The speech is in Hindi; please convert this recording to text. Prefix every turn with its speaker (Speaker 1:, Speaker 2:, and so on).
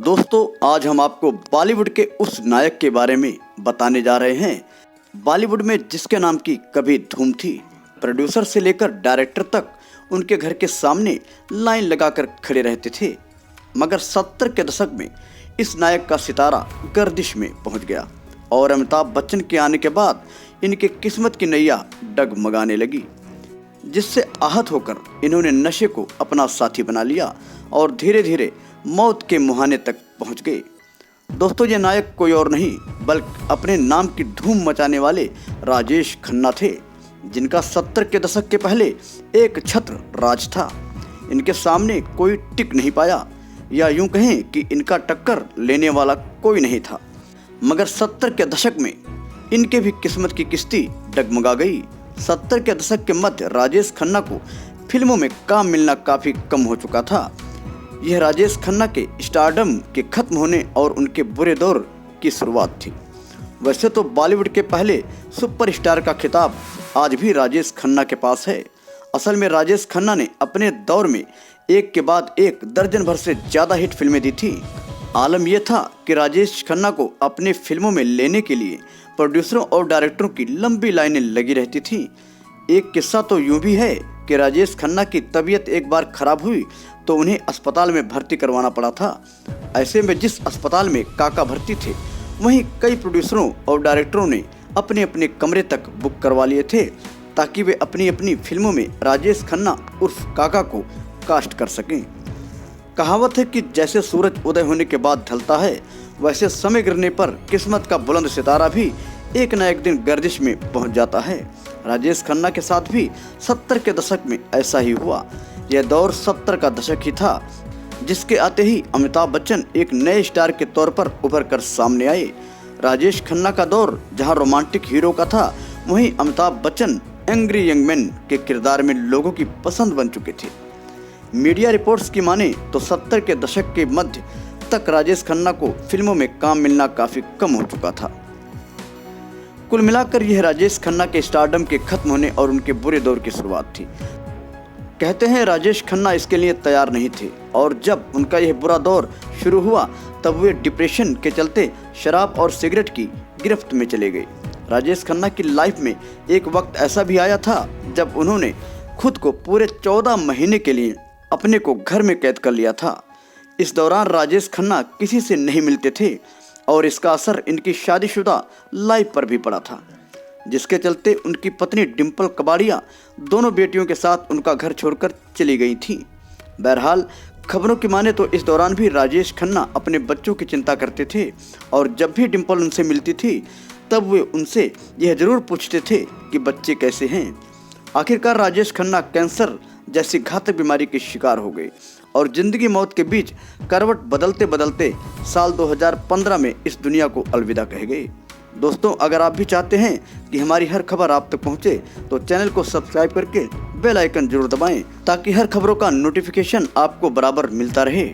Speaker 1: दोस्तों, आज हम आपको बॉलीवुड के उस नायक के बारे में बताने जा रहे हैं बॉलीवुड में जिसके नाम की कभी धूम थी। प्रोड्यूसर से लेकर डायरेक्टर तक उनके घर के सामने लाइन लगाकर खड़े रहते थे, मगर 70 के दशक में इस नायक का सितारा गर्दिश में पहुंच गया और अमिताभ बच्चन के आने के बाद इनके किस्मत की नैया डगमगाने लगी, जिससे आहत होकर इन्होंने नशे को अपना साथी बना लिया और धीरे धीरे मौत के मुहाने तक पहुंच गए। दोस्तों, ये नायक कोई और नहीं बल्कि अपने नाम की धूम मचाने वाले राजेश खन्ना थे, जिनका 70 के दशक के पहले एक छत्र राज था। इनके सामने कोई टिक नहीं पाया, या यूं कहें कि इनका टक्कर लेने वाला कोई नहीं था। मगर 70 के दशक में इनके भी किस्मत की किस्ती डगमगा गई। 70 के दशक के मध्य राजेश खन्ना को फिल्मों में काम मिलना काफ़ी कम हो चुका था। यह राजेश खन्ना के स्टारडम के खत्म होने और उनके बुरे दौर की शुरुआत थी। वैसे तो बॉलीवुड के पहले सुपरस्टार का खिताब आज भी राजेश खन्ना के पास है। असल में राजेश खन्ना ने अपने दौर में एक के बाद एक दर्जन भर से ज़्यादा हिट फिल्में दी थी। आलम यह था कि राजेश खन्ना को अपने फिल्मों में लेने के लिए प्रोड्यूसरों और डायरेक्टरों की लंबी लाइनें लगी रहती थीं। एक किस्सा तो यूं भी है कि राजेश खन्ना की तबीयत एक बार खराब हुई तो उन्हें अस्पताल में भर्ती करवाना पड़ा था। ऐसे में जिस अस्पताल में काका भर्ती थे, वहीं कई प्रोड्यूसरों और डायरेक्टरों ने अपने अपने कमरे तक बुक करवा लिए थे, ताकि वे अपनी अपनी फिल्मों में राजेश खन्ना उर्फ काका को कास्ट कर सकें। कहावत है कि जैसे सूरज उदय होने के बाद ढलता है, वैसे समय गिरने पर किस्मत का बुलंद सितारा भी एक न एक दिन गर्दिश में पहुंच जाता है। राजेश खन्ना के साथ भी 70 के दशक में ऐसा ही हुआ। यह दौर 70 का दशक ही था, जिसके आते ही अमिताभ बच्चन एक नए स्टार के तौर पर उभर कर सामने आए। राजेश खन्ना का दौर जहां रोमांटिक हीरो का था, वहीं Amitabh Bachchan angry young man के किरदार में लोगों की पसंद बन चुके थे। मीडिया रिपोर्ट्स की माने तो 70 के दशक के मध्य तक राजेश खन्ना को फिल्मों में काम मिलना काफ़ी कम हो चुका था। कुल मिलाकर यह राजेश खन्ना के स्टारडम के खत्म होने और उनके बुरे दौर की शुरुआत थी। कहते हैं राजेश खन्ना इसके लिए तैयार नहीं थे, और जब उनका यह बुरा दौर शुरू हुआ तब वे डिप्रेशन के चलते शराब और सिगरेट की गिरफ्त में चले गए। राजेश खन्ना की लाइफ में एक वक्त ऐसा भी आया था जब उन्होंने खुद को पूरे 14 महीने के लिए अपने को घर में कैद कर लिया था। इस दौरान राजेश खन्ना किसी से नहीं मिलते थे और इसका असर इनकी शादीशुदा लाइफ पर भी पड़ा था, जिसके चलते उनकी पत्नी डिम्पल कबाड़िया दोनों बेटियों के साथ उनका घर छोड़कर चली गई थी। बहरहाल खबरों की माने तो इस दौरान भी राजेश खन्ना अपने बच्चों की चिंता करते थे, और जब भी डिम्पल उनसे मिलती थी तब वे उनसे यह जरूर पूछते थे कि बच्चे कैसे हैं। आखिरकार राजेश खन्ना कैंसर जैसी घातक बीमारी के शिकार हो गए और जिंदगी मौत के बीच करवट बदलते बदलते साल 2015 में इस दुनिया को अलविदा कह गए। दोस्तों, अगर आप भी चाहते हैं कि हमारी हर खबर आप तक पहुंचे, तो चैनल को सब्सक्राइब करके बेल आइकन जरूर दबाएं, ताकि हर खबरों का नोटिफिकेशन आपको बराबर मिलता रहे।